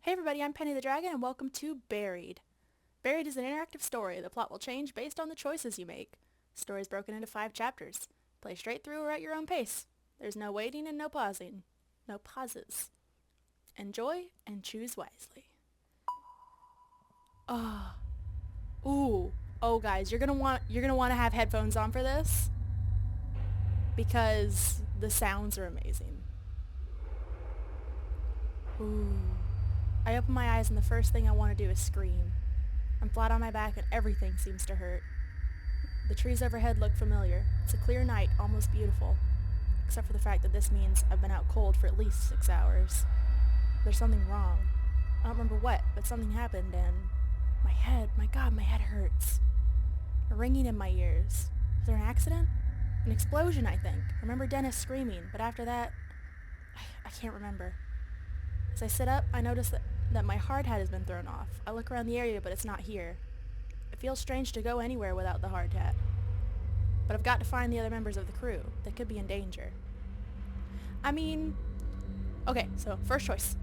Hey everybody, I'm Penny the Dragon and welcome to Buried. Buried is an interactive story. The plot will change based on the choices you make. The story is broken into 5 chapters. Play straight through or at your own pace. There's no waiting and no pausing. No pauses. Enjoy and choose wisely. Oh. Ooh. Oh guys, you're gonna want to have headphones on for this because the sounds are amazing. Ooh. I open my eyes and the first thing I want to do is scream. I'm flat on my back and everything seems to hurt. The trees overhead look familiar. It's a clear night, almost beautiful. Except for the fact that this means I've been out cold for at least 6 hours. There's something wrong. I don't remember what, but something happened and my head hurts. A ringing in my ears. Was there an accident? An explosion, I think. I remember Dennis screaming, but after that, I can't remember. As I sit up, I notice that my hard hat has been thrown off. I look around the area, but it's not here. It feels strange to go anywhere without the hard hat. But I've got to find the other members of the crew. They could be in danger. Okay, so first choice.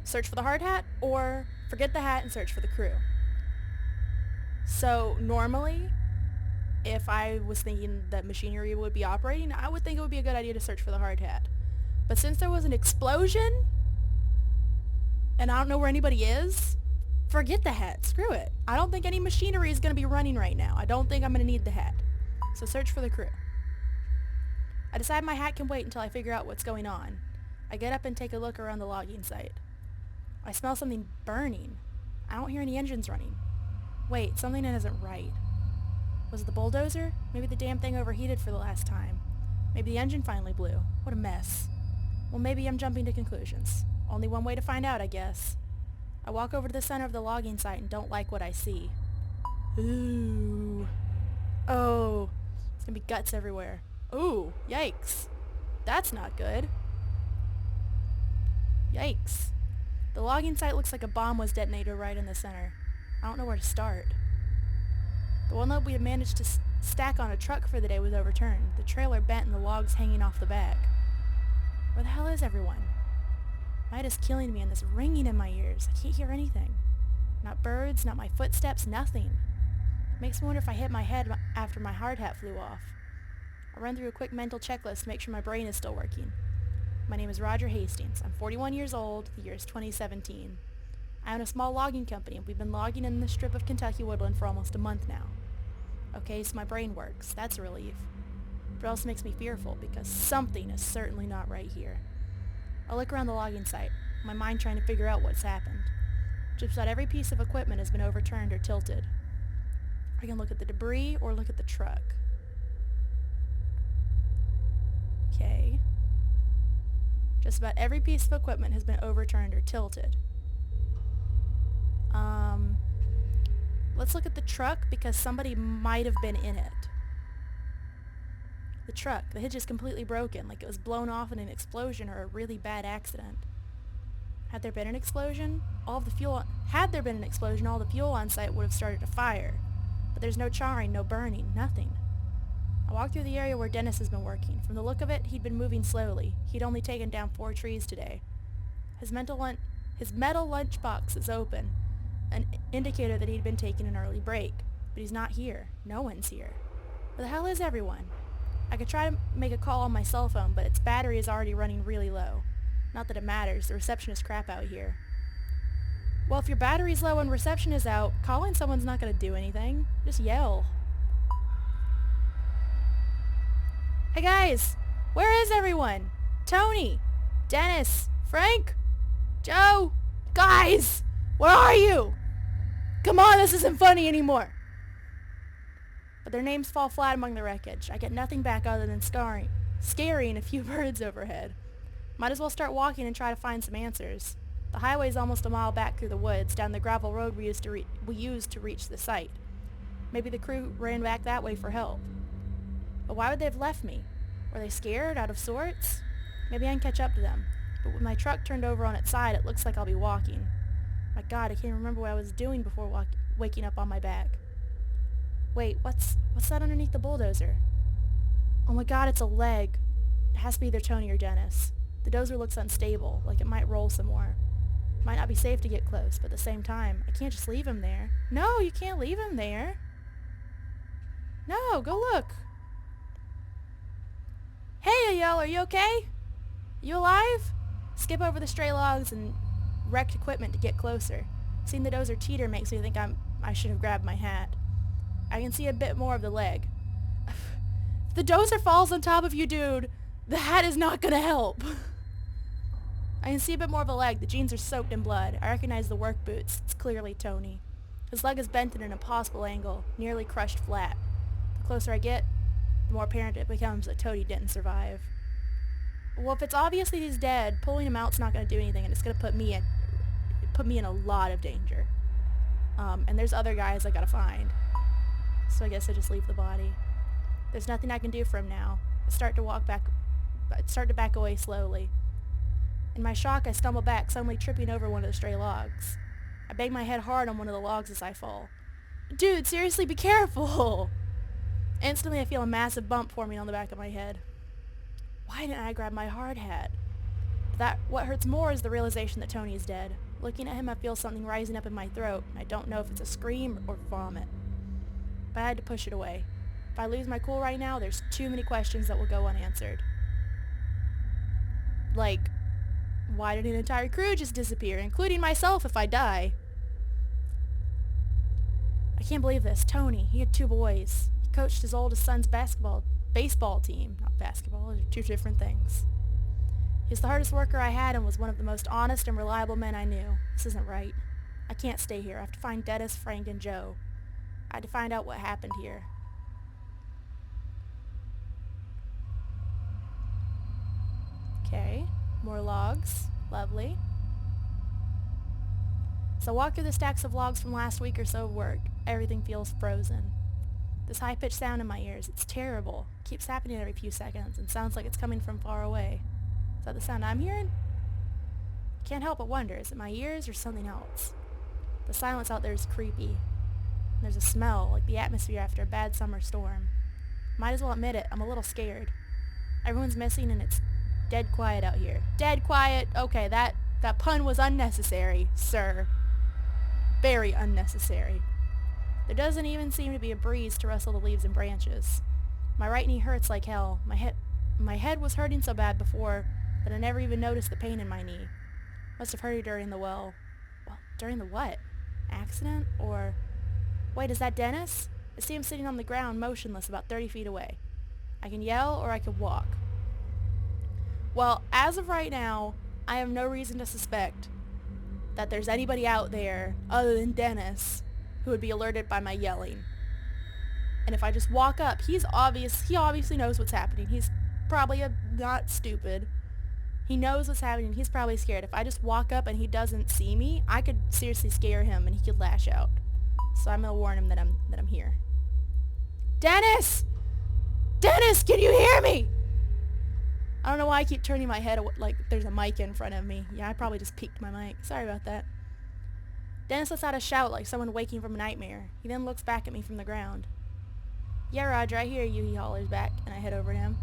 Search for the hard hat, or forget the hat and search for the crew. So normally, if I was thinking that machinery would be operating, I would think it would be a good idea to search for the hard hat. But since there was an explosion, and I don't know where anybody is, forget the hat. Screw it. I don't think any machinery is going to be running right now. I don't think I'm going to need the hat. So search for the crew. I decide my hat can wait until I figure out what's going on. I get up and take a look around the logging site. I smell something burning. I don't hear any engines running. Wait, something isn't right. Was it the bulldozer? Maybe the damn thing overheated for the last time. Maybe the engine finally blew. What a mess. Well, maybe I'm jumping to conclusions. Only one way to find out, I guess. I walk over to the center of the logging site and don't like what I see. Ooh. Oh. There's gonna be guts everywhere. Ooh. Yikes. That's not good. Yikes. The logging site looks like a bomb was detonated right in the center. I don't know where to start. The one that we had managed to stack on a truck for the day was overturned. The trailer bent and the logs hanging off the back. Where the hell is everyone? Night is killing me and this ringing in my ears. I can't hear anything. Not birds, not my footsteps, nothing. Makes me wonder if I hit my head after my hard hat flew off. I run through a quick mental checklist to make sure my brain is still working. My name is Roger Hastings. I'm 41 years old. The year is 2017. I own a small logging company and we've been logging in this strip of Kentucky woodland for almost a month now. Okay, so my brain works. That's a relief. But it also makes me fearful because something is certainly not right here. I look around the logging site, my mind trying to figure out what's happened. Just about every piece of equipment has been overturned or tilted. I can look at the debris or look at the truck. Okay. Just about every piece of equipment has been overturned or tilted. Let's look at the truck because somebody might have been in it. The truck, the hitch is completely broken, like it was blown off in an explosion or a really bad accident. Had there been an explosion, all the fuel on site would have started to fire. But there's no charring, no burning, nothing. I walk through the area where Dennis has been working. From the look of it, he'd been moving slowly. He'd only taken down 4 trees today. His metal lunchbox is open, an indicator that he'd been taking an early break. But he's not here. No one's here. Where the hell is everyone? I could try to make a call on my cell phone, but its battery is already running really low. Not that it matters, the reception is crap out here. Well, if your battery's low and reception is out, calling someone's not going to do anything. Just yell. Hey guys! Where is everyone? Tony! Dennis! Frank! Joe! Guys! Where are you? Come on, this isn't funny anymore! But their names fall flat among the wreckage. I get nothing back other than scaring a few birds overhead. Might as well start walking and try to find some answers. The highway's almost a mile back through the woods, down the gravel road we used to reach the site. Maybe the crew ran back that way for help. But why would they have left me? Were they scared, out of sorts? Maybe I can catch up to them. But with my truck turned over on its side, it looks like I'll be walking. My God, I can't remember what I was doing before waking up on my back. Wait, what's that underneath the bulldozer? Oh my God, it's a leg. It has to be either Tony or Dennis. The dozer looks unstable, like it might roll some more. Might not be safe to get close, but at the same time, I can't just leave him there. No, you can't leave him there. No, go look. Hey, y'all, are you okay? You alive? Skip over the stray logs and wrecked equipment to get closer. Seeing the dozer teeter makes me think I should have grabbed my hat. I can see a bit more of the leg. If the dozer falls on top of you, dude, the hat is not gonna help. I can see a bit more of the leg. The jeans are soaked in blood. I recognize the work boots. It's clearly Tony. His leg is bent at an impossible angle, nearly crushed flat. The closer I get, the more apparent it becomes that Tony didn't survive. Well, if it's obvious that he's dead, pulling him out's not going to do anything, and it's going to put me in a lot of danger. And there's other guys I got to find. So I guess I just leave the body. There's nothing I can do for him now. I start to back away slowly. In my shock, I stumble back, suddenly tripping over one of the stray logs. I bang my head hard on one of the logs as I fall. Dude, seriously, be careful! Instantly, I feel a massive bump forming on the back of my head. Why didn't I grab my hard hat? What hurts more is the realization that Tony is dead. Looking at him, I feel something rising up in my throat, and I don't know if it's a scream or vomit. But I had to push it away. If I lose my cool right now, there's too many questions that will go unanswered. Like, why did an entire crew just disappear, including myself if I die? I can't believe this. Tony, he had 2 boys. He coached his oldest son's baseball team. Not basketball, those are 2 different things. He's the hardest worker I had and was one of the most honest and reliable men I knew. This isn't right. I can't stay here. I have to find Dennis, Frank, and Joe. I had to find out what happened here. Okay, more logs. Lovely. So I walk through the stacks of logs from last week or so of work. Everything feels frozen. This high-pitched sound in my ears, it's terrible. It keeps happening every few seconds and sounds like it's coming from far away. Is that the sound I'm hearing? I can't help but wonder, is it my ears or something else? The silence out there is creepy. There's a smell, like the atmosphere after a bad summer storm. Might as well admit it, I'm a little scared. Everyone's missing and it's dead quiet out here. Dead quiet? Okay, that pun was unnecessary, sir. Very unnecessary. There doesn't even seem to be a breeze to rustle the leaves and branches. My right knee hurts like hell. My head was hurting so bad before that I never even noticed the pain in my knee. Must have hurt during the during the what? Accident? Or... Wait, is that Dennis? I see him sitting on the ground, motionless, about 30 feet away. I can yell or I can walk. Well, as of right now, I have no reason to suspect that there's anybody out there other than Dennis who would be alerted by my yelling. And if I just walk up, he obviously knows what's happening. He's probably not stupid. He knows what's happening. He's probably scared. If I just walk up and he doesn't see me, I could seriously scare him and he could lash out. So I'm gonna warn him that I'm here. Dennis! Dennis, can you hear me? I don't know why I keep turning my head like there's a mic in front of me. Yeah, I probably just peeked my mic. Sorry about that. Dennis lets out a shout like someone waking from a nightmare. He then looks back at me from the ground. Yeah, Roger, I hear you, he hollers back, and I head over to him.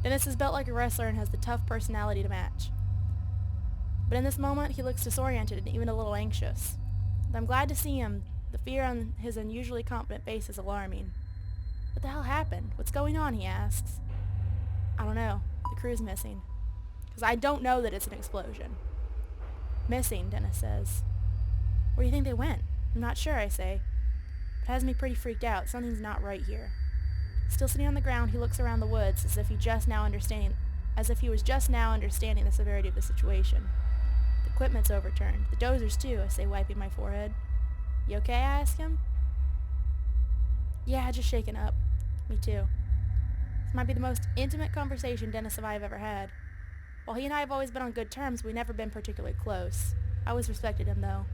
Dennis is built like a wrestler and has the tough personality to match. But in this moment, he looks disoriented and even a little anxious. But I'm glad to see him. The fear on his unusually confident face is alarming. What the hell happened? What's going on, he asks. I don't know. The crew's missing. Because I don't know that it's an explosion. Missing, Dennis says. Where do you think they went? I'm not sure, I say. It has me pretty freaked out. Something's not right here. Still sitting on the ground, he looks around the woods as if he was just now understanding the severity of the situation. The equipment's overturned. The dozers too, I say, wiping my forehead. You okay? I ask him. Yeah, just shaken up. Me too. This might be the most intimate conversation Dennis and I have ever had. While he and I have always been on good terms, we've never been particularly close. I always respected him, though.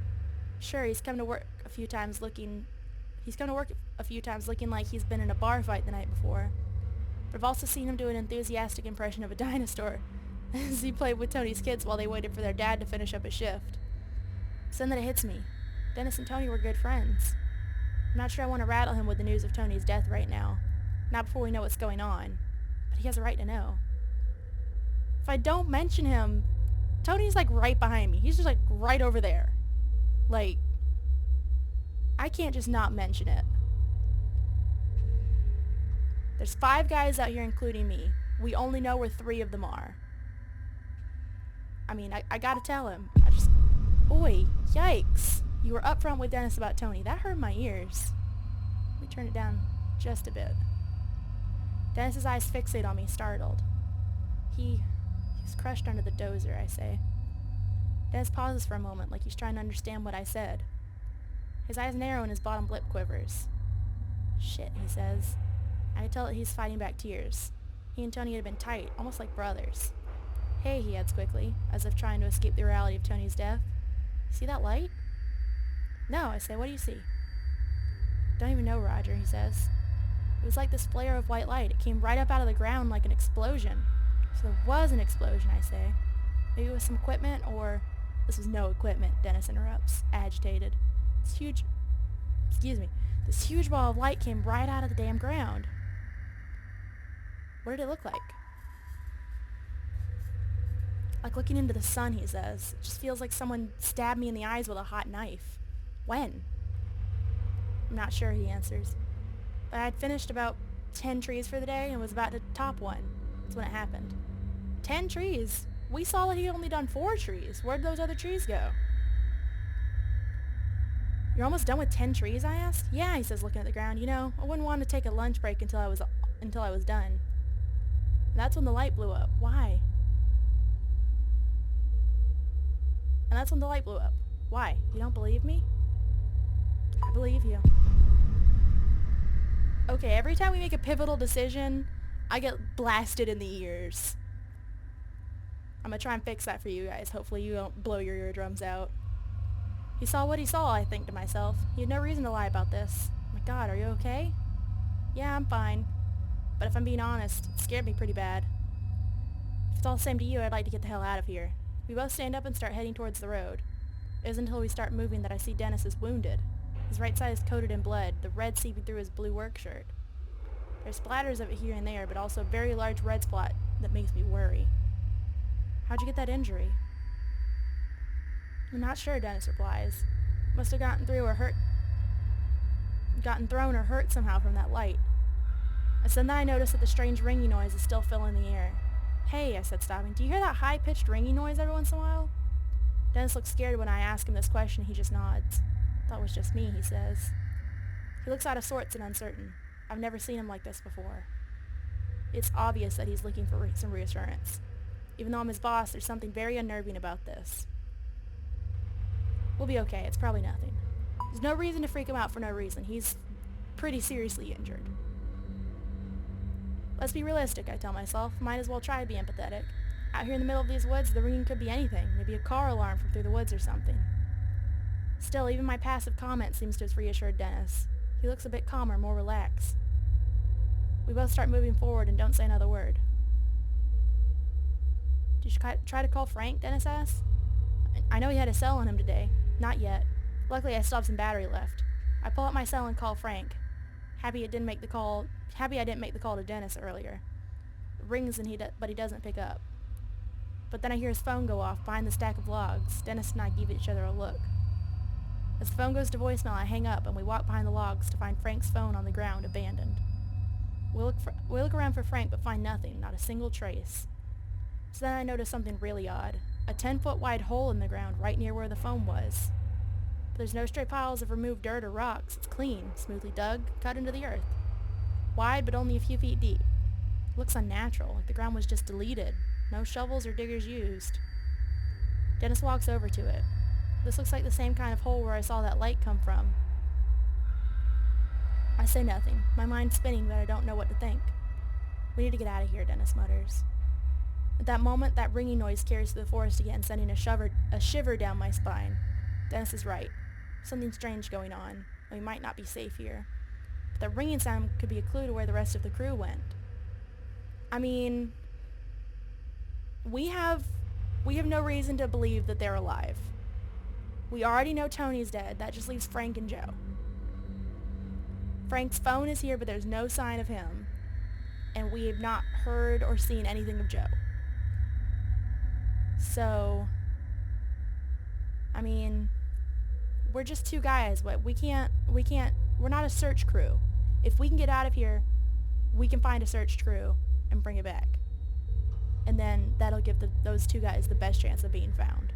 Sure, he's come to work a few times looking like he's been in a bar fight the night before. But I've also seen him do an enthusiastic impression of a dinosaur as he played with Tony's kids while they waited for their dad to finish up his shift. It's then that it hits me. Dennis and Tony were good friends. I'm not sure I want to rattle him with the news of Tony's death right now. Not before we know what's going on. But he has a right to know. If I don't mention him, Tony's like right behind me. He's just like right over there. Like, I can't just not mention it. There's 5 guys out here, including me. We only know where 3 of them are. I mean, I gotta tell him. Oi, yikes. You were up front with Dennis about Tony. That hurt my ears. Let me turn it down just a bit. Dennis's eyes fixate on me, startled. He's crushed under the dozer, I say. Dennis pauses for a moment, like he's trying to understand what I said. His eyes narrow and his bottom lip quivers. Shit, he says. I can tell that he's fighting back tears. He and Tony had been tight, almost like brothers. Hey, he adds quickly, as if trying to escape the reality of Tony's death. See that light? No, I say, what do you see? Don't even know, Roger, he says. It was like this flare of white light. It came right up out of the ground like an explosion. So there was an explosion, I say. Maybe it was some equipment, or... This was no equipment, Dennis interrupts, agitated. This huge ball of light came right out of the damn ground. What did it look like? Like looking into the sun, he says. It just feels like someone stabbed me in the eyes with a hot knife. When? I'm not sure, he answers. But I had finished about 10 trees for the day and was about to top one. That's when it happened. 10 trees? We saw that he had only done 4 trees. Where'd those other trees go? You're almost done with 10 trees, I asked. Yeah, he says, looking at the ground. You know, I wouldn't want to take a lunch break until I was done. And that's when the light blew up. Why? And that's when the light blew up. Why? You don't believe me? I believe you. Okay, every time we make a pivotal decision, I get blasted in the ears. I'm gonna try and fix that for you guys. Hopefully you don't blow your eardrums out. He saw what he saw, I think to myself. He had no reason to lie about this. My God, are you okay? Yeah, I'm fine. But if I'm being honest, it scared me pretty bad. If it's all the same to you, I'd like to get the hell out of here. We both stand up and start heading towards the road. It isn't until we start moving that I see Dennis is wounded. His right side is coated in blood, the red seeping through his blue work shirt. There's splatters of it here and there, but also a very large red spot that makes me worry. How'd you get that injury? I'm not sure, Dennis replies. Must have gotten thrown or hurt somehow from that light. It's then that I notice that the strange ringing noise is still filling the air. Hey, I said, stopping. Do you hear that high-pitched ringing noise every once in a while? Dennis looks scared when I ask him this question. He just nods. Thought it was just me, he says. He looks out of sorts and uncertain. I've never seen him like this before. It's obvious that he's looking for some reassurance. Even though I'm his boss, there's something very unnerving about this. We'll be okay. It's probably nothing. There's no reason to freak him out for no reason. He's pretty seriously injured. Let's be realistic, I tell myself. Might as well try to be empathetic. Out here in the middle of these woods, the ringing could be anything. Maybe a car alarm from through the woods or something. Still, even my passive comment seems to have reassured Dennis. He looks a bit calmer, more relaxed. We both start moving forward and don't say another word. Did you try to call Frank? Dennis asks. I know he had a cell on him today. Not yet. Luckily, I still have some battery left. I pull out my cell and call Frank. Happy I didn't make the call to Dennis earlier. It rings but he doesn't pick up. But then I hear his phone go off behind the stack of logs. Dennis and I give each other a look. As the phone goes to voicemail, I hang up and we walk behind the logs to find Frank's phone on the ground, abandoned. We look around for Frank but find nothing, not a single trace. So then I notice something really odd. A 10-foot wide hole in the ground right near where the phone was. But there's no stray piles of removed dirt or rocks. It's clean, smoothly dug, cut into the earth. Wide but only a few feet deep. It looks unnatural, like the ground was just deleted. No shovels or diggers used. Dennis walks over to it. This looks like the same kind of hole where I saw that light come from. I say nothing, my mind's spinning, but I don't know what to think. We need to get out of here, Dennis mutters. At that moment, that ringing noise carries through the forest again, sending a shiver down my spine. Dennis is right. Something strange going on, and we might not be safe here. But that ringing sound could be a clue to where the rest of the crew went. I mean, we have no reason to believe that they're alive. We already know Tony's dead. That just leaves Frank and Joe. Frank's phone is here, but there's no sign of him. And we have not heard or seen anything of Joe. So, I mean, we're just two guys. We're not a search crew. If we can get out of here, we can find a search crew and bring it back. And then that'll give those two guys the best chance of being found.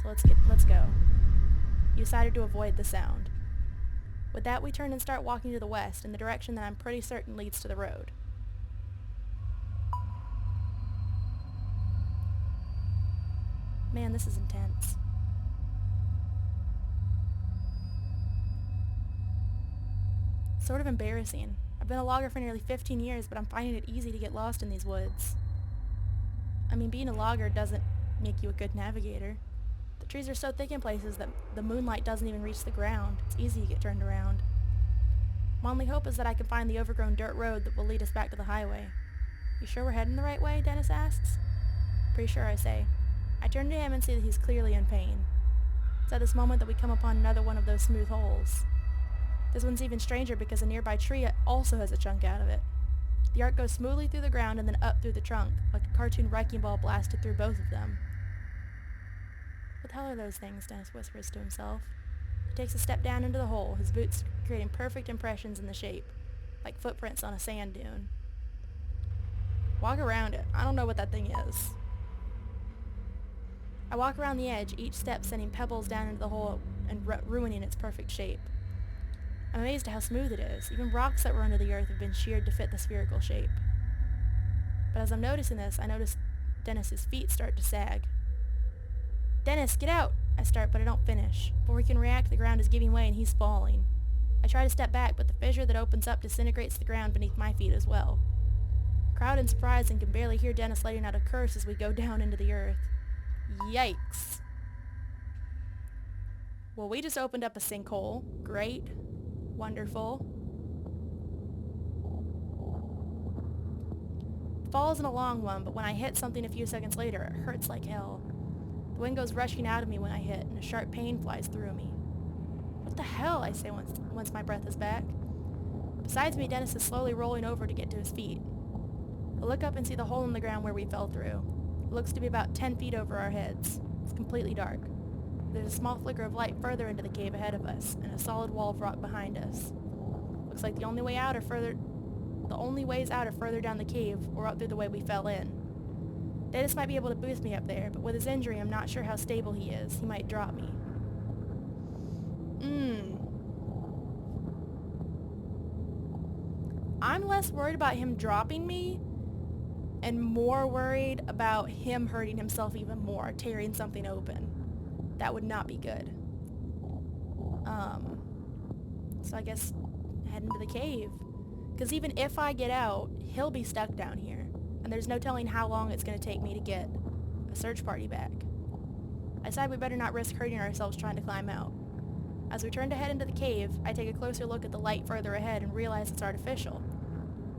So let's go. You decided to avoid the sound. With that, we turn and start walking to the west in the direction that I'm pretty certain leads to the road. Man, this is intense. Sort of embarrassing. I've been a logger for nearly 15 years, but I'm finding it easy to get lost in these woods. I mean, being a logger doesn't make you a good navigator. The trees are so thick in places that the moonlight doesn't even reach the ground. It's easy to get turned around. My only hope is that I can find the overgrown dirt road that will lead us back to the highway. You sure we're heading the right way? Dennis asks. Pretty sure, I say. I turn to him and see that he's clearly in pain. It's at this moment that we come upon another one of those smooth holes. This one's even stranger because a nearby tree also has a chunk out of it. The arc goes smoothly through the ground and then up through the trunk, like a cartoon wrecking ball blasted through both of them. What the hell are those things? Dennis whispers to himself. He takes a step down into the hole, his boots creating perfect impressions in the shape, like footprints on a sand dune. Walk around it. I don't know what that thing is. I walk around the edge, each step sending pebbles down into the hole and ruining its perfect shape. I'm amazed at how smooth it is. Even rocks that were under the earth have been sheared to fit the spherical shape. But as I'm noticing this, I notice Dennis's feet start to sag. Dennis, get out! I start, but I don't finish. Before he can react, the ground is giving way and he's falling. I try to step back, but the fissure that opens up disintegrates the ground beneath my feet as well. Crowd in surprise and can barely hear Dennis letting out a curse as we go down into the earth. Yikes. Well, we just opened up a sinkhole. Great. Wonderful. The fall isn't a long one, but when I hit something a few seconds later, it hurts like hell. The wind goes rushing out of me when I hit, and a sharp pain flies through me. What the hell, I say once my breath is back. Besides me, Dennis is slowly rolling over to get to his feet. I look up and see the hole in the ground where we fell through. It looks to be about 10 feet over our heads. It's completely dark. There's a small flicker of light further into the cave ahead of us, and a solid wall of rock behind us. Looks like the only ways out are further down the cave or up through the way we fell in. Dennis might be able to boost me up there, but with his injury I'm not sure how stable he is. He might drop me. I'm less worried about him dropping me and more worried about him hurting himself even more, tearing something open. That would not be good. So I guess head into the cave. Because even if I get out, he'll be stuck down here. And there's no telling how long it's going to take me to get a search party back. I decide we better not risk hurting ourselves trying to climb out. As we turn to head into the cave, I take a closer look at the light further ahead and realize it's artificial.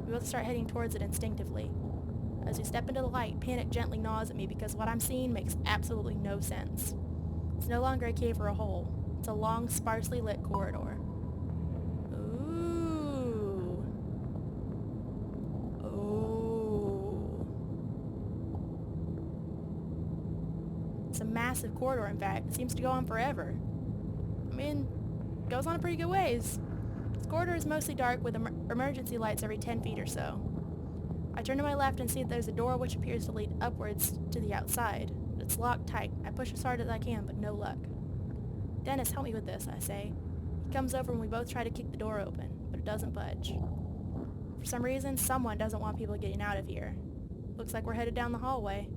We both start heading towards it instinctively. As we step into the light, panic gently gnaws at me because what I'm seeing makes absolutely no sense. It's no longer a cave or a hole. It's a long, sparsely lit corridor. Ooh. Ooh. It's a massive corridor, in fact. It seems to go on forever. I mean, it goes on a pretty good ways. This corridor is mostly dark with emergency lights every 10 feet or so. I turn to my left and see that there's a door which appears to lead upwards to the outside. But it's locked tight. I push as hard as I can, but no luck. Dennis, help me with this, I say. He comes over and we both try to kick the door open, but it doesn't budge. For some reason, someone doesn't want people getting out of here. Looks like we're headed down the hallway.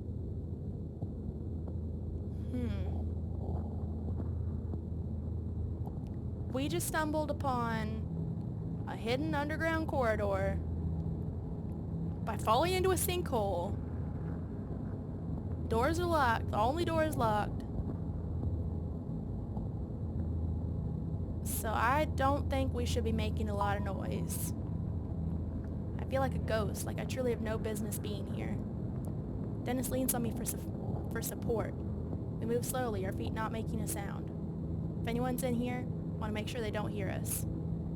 We just stumbled upon a hidden underground corridor by falling into a sinkhole. Doors are locked. The only door is locked. So I don't think we should be making a lot of noise. I feel like a ghost, like I truly have no business being here. Dennis leans on me for support. We move slowly, our feet not making a sound. If anyone's in here, I want to make sure they don't hear us.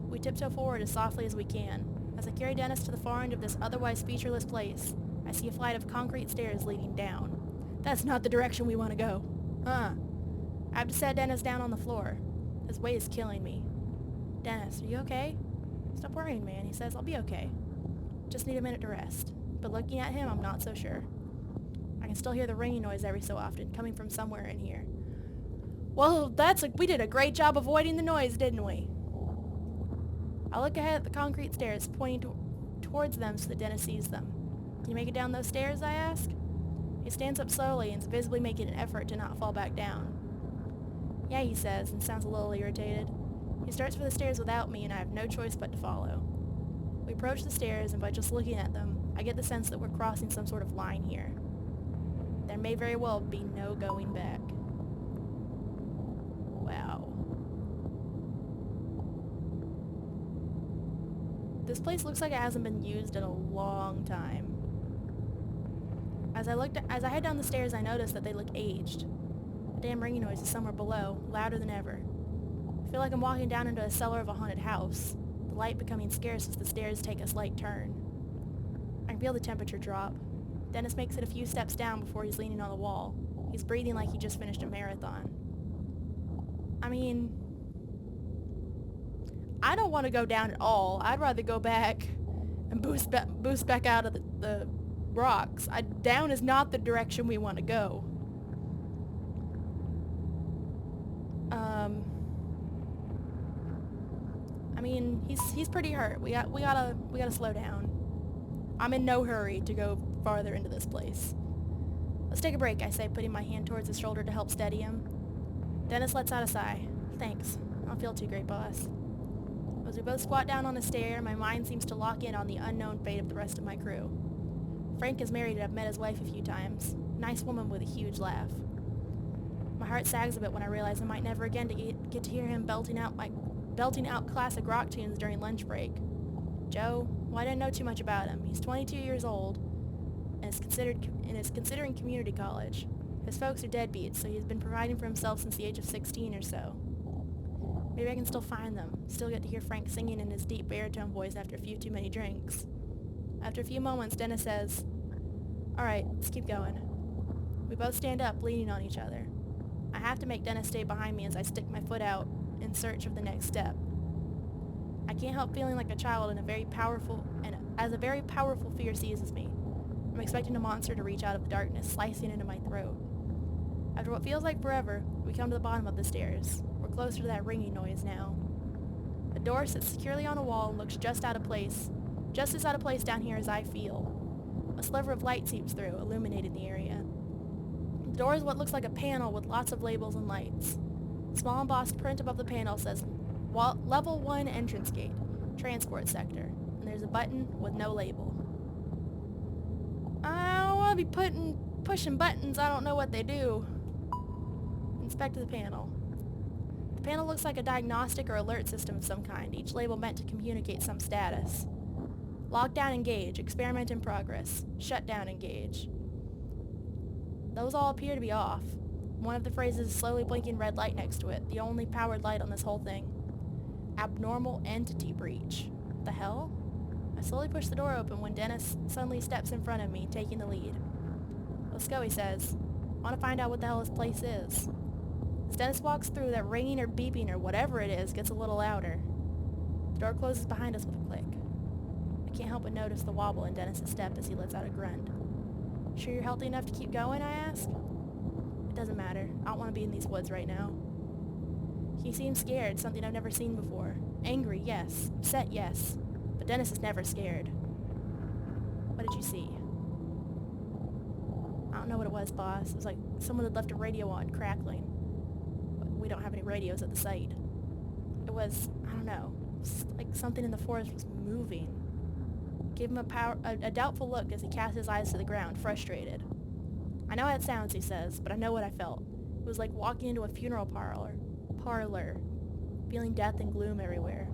We tiptoe forward as softly as we can. As I carry Dennis to the far end of this otherwise featureless place, I see a flight of concrete stairs leading down. That's not the direction we want to go. I have to set Dennis down on the floor. His weight is killing me. Dennis, are you okay? Stop worrying, man, he says. I'll be okay. Just need a minute to rest. But looking at him, I'm not so sure. I can still hear the ringing noise every so often, coming from somewhere in here. Well, we did a great job avoiding the noise, didn't we? I look ahead at the concrete stairs, pointing towards them so that Dennis sees them. Can you make it down those stairs, I ask? He stands up slowly and is visibly making an effort to not fall back down. Yeah, he says, and sounds a little irritated. He starts for the stairs without me, and I have no choice but to follow. We approach the stairs, and by just looking at them, I get the sense that we're crossing some sort of line here. There may very well be no going back. Wow. This place looks like it hasn't been used in a long time. As I head down the stairs, I notice that they look aged. The damn ringing noise is somewhere below, louder than ever. I feel like I'm walking down into a cellar of a haunted house, the light becoming scarce as the stairs take a slight turn. I can feel the temperature drop. Dennis makes it a few steps down before he's leaning on the wall. He's breathing like he just finished a marathon. I mean, I don't want to go down at all. I'd rather go back and boost back out of the rocks. Down is not the direction we want to go. I mean, he's pretty hurt. We gotta slow down. I'm in no hurry to go farther into this place. Let's take a break, I say, putting my hand towards his shoulder to help steady him. Dennis lets out a sigh. Thanks. I don't feel too great, boss. As we both squat down on a stair, my mind seems to lock in on the unknown fate of the rest of my crew. Frank is married and I've met his wife a few times. Nice woman with a huge laugh. My heart sags a bit when I realize I might never again get to hear him belting out classic rock tunes during lunch break. Joe, well, I didn't know too much about him. He's 22 years old and is considering community college. His folks are deadbeats, so he's been providing for himself since the age of 16 or so. Maybe I can still find them, still get to hear Frank singing in his deep baritone voice after a few too many drinks. After a few moments, Dennis says, "Alright, let's keep going." We both stand up, leaning on each other. I have to make Dennis stay behind me as I stick my foot out in search of the next step. I can't help feeling like a child as a very powerful fear seizes me. I'm expecting a monster to reach out of the darkness, slicing into my throat. After what feels like forever, we come to the bottom of the stairs. We're closer to that ringing noise now. The door sits securely on a wall and looks just as out of place down here as I feel. A sliver of light seeps through, illuminating the area. The door is what looks like a panel with lots of labels and lights. Small embossed print above the panel says, Level 1 entrance gate, transport sector, and there's a button with no label. I don't want to be pushing buttons, I don't know what they do. Inspect the panel. The panel looks like a diagnostic or alert system of some kind, each label meant to communicate some status. Lockdown engage, experiment in progress, shutdown engage. Those all appear to be off. One of the phrases is a slowly blinking red light next to it, the only powered light on this whole thing. Abnormal entity breach. What the hell? I slowly push the door open when Dennis suddenly steps in front of me, taking the lead. Let's go, he says. I want to find out what the hell this place is. As Dennis walks through, that ringing or beeping or whatever it is gets a little louder. The door closes behind us with a click. I can't help but notice the wobble in Dennis's step as he lets out a grunt. Sure you're healthy enough to keep going, I ask? It doesn't matter. I don't want to be in these woods right now. He seems scared, something I've never seen before. Angry, yes. Upset, yes. But Dennis is never scared. What did you see? I don't know what it was, boss. It was like someone had left a radio on, crackling. But we don't have any radios at the site. It was, I don't know, like something in the forest was moving. Gave him a doubtful look as he cast his eyes to the ground, frustrated. I know how it sounds, he says, but I know what I felt. It was like walking into a funeral parlor, feeling death and gloom everywhere.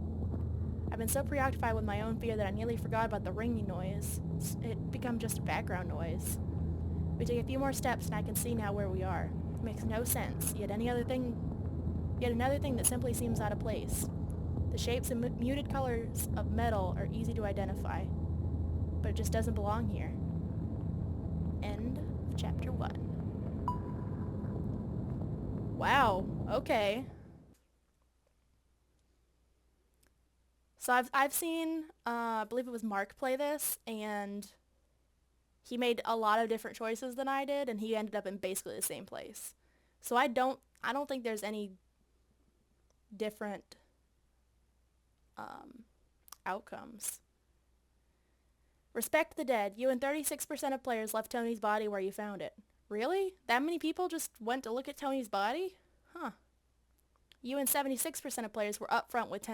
I've been so preoccupied with my own fear that I nearly forgot about the ringing noise. It became just a background noise. We take a few more steps and I can see now where we are. It makes no sense, yet another thing that simply seems out of place. The shapes and muted colors of metal are easy to identify, but it just doesn't belong here. End of chapter 1. Wow. Okay. So I've seen I believe it was Mark play this, and he made a lot of different choices than I did, and he ended up in basically the same place. So I don't think there's any different um, outcomes. Respect the dead. You and 36% of players left Tony's body where you found it. Really? That many people just went to look at Tony's body? Huh. You and 76% of players were upfront with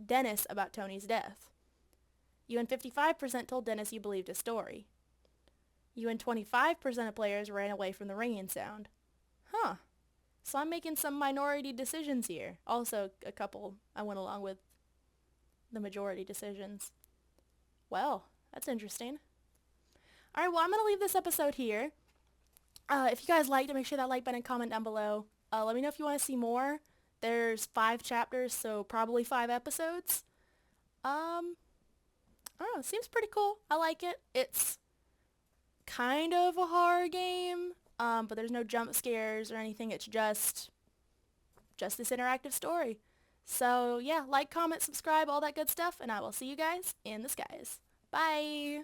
Dennis about Tony's death. You and 55% told Dennis you believed his story. You and 25% of players ran away from the ringing sound. Huh. So I'm making some minority decisions here. Also, a couple I went along with the majority decisions. Well, that's interesting. Alright, well, I'm going to leave this episode here. If you guys liked it, make sure that like button and comment down below. Let me know if you want to see more. There's 5 chapters, so probably 5 episodes. I don't know, it seems pretty cool. I like it. It's kind of a horror game, but there's no jump scares or anything. It's just this interactive story. So yeah, like, comment, subscribe, all that good stuff, and I will see you guys in the skies. Bye!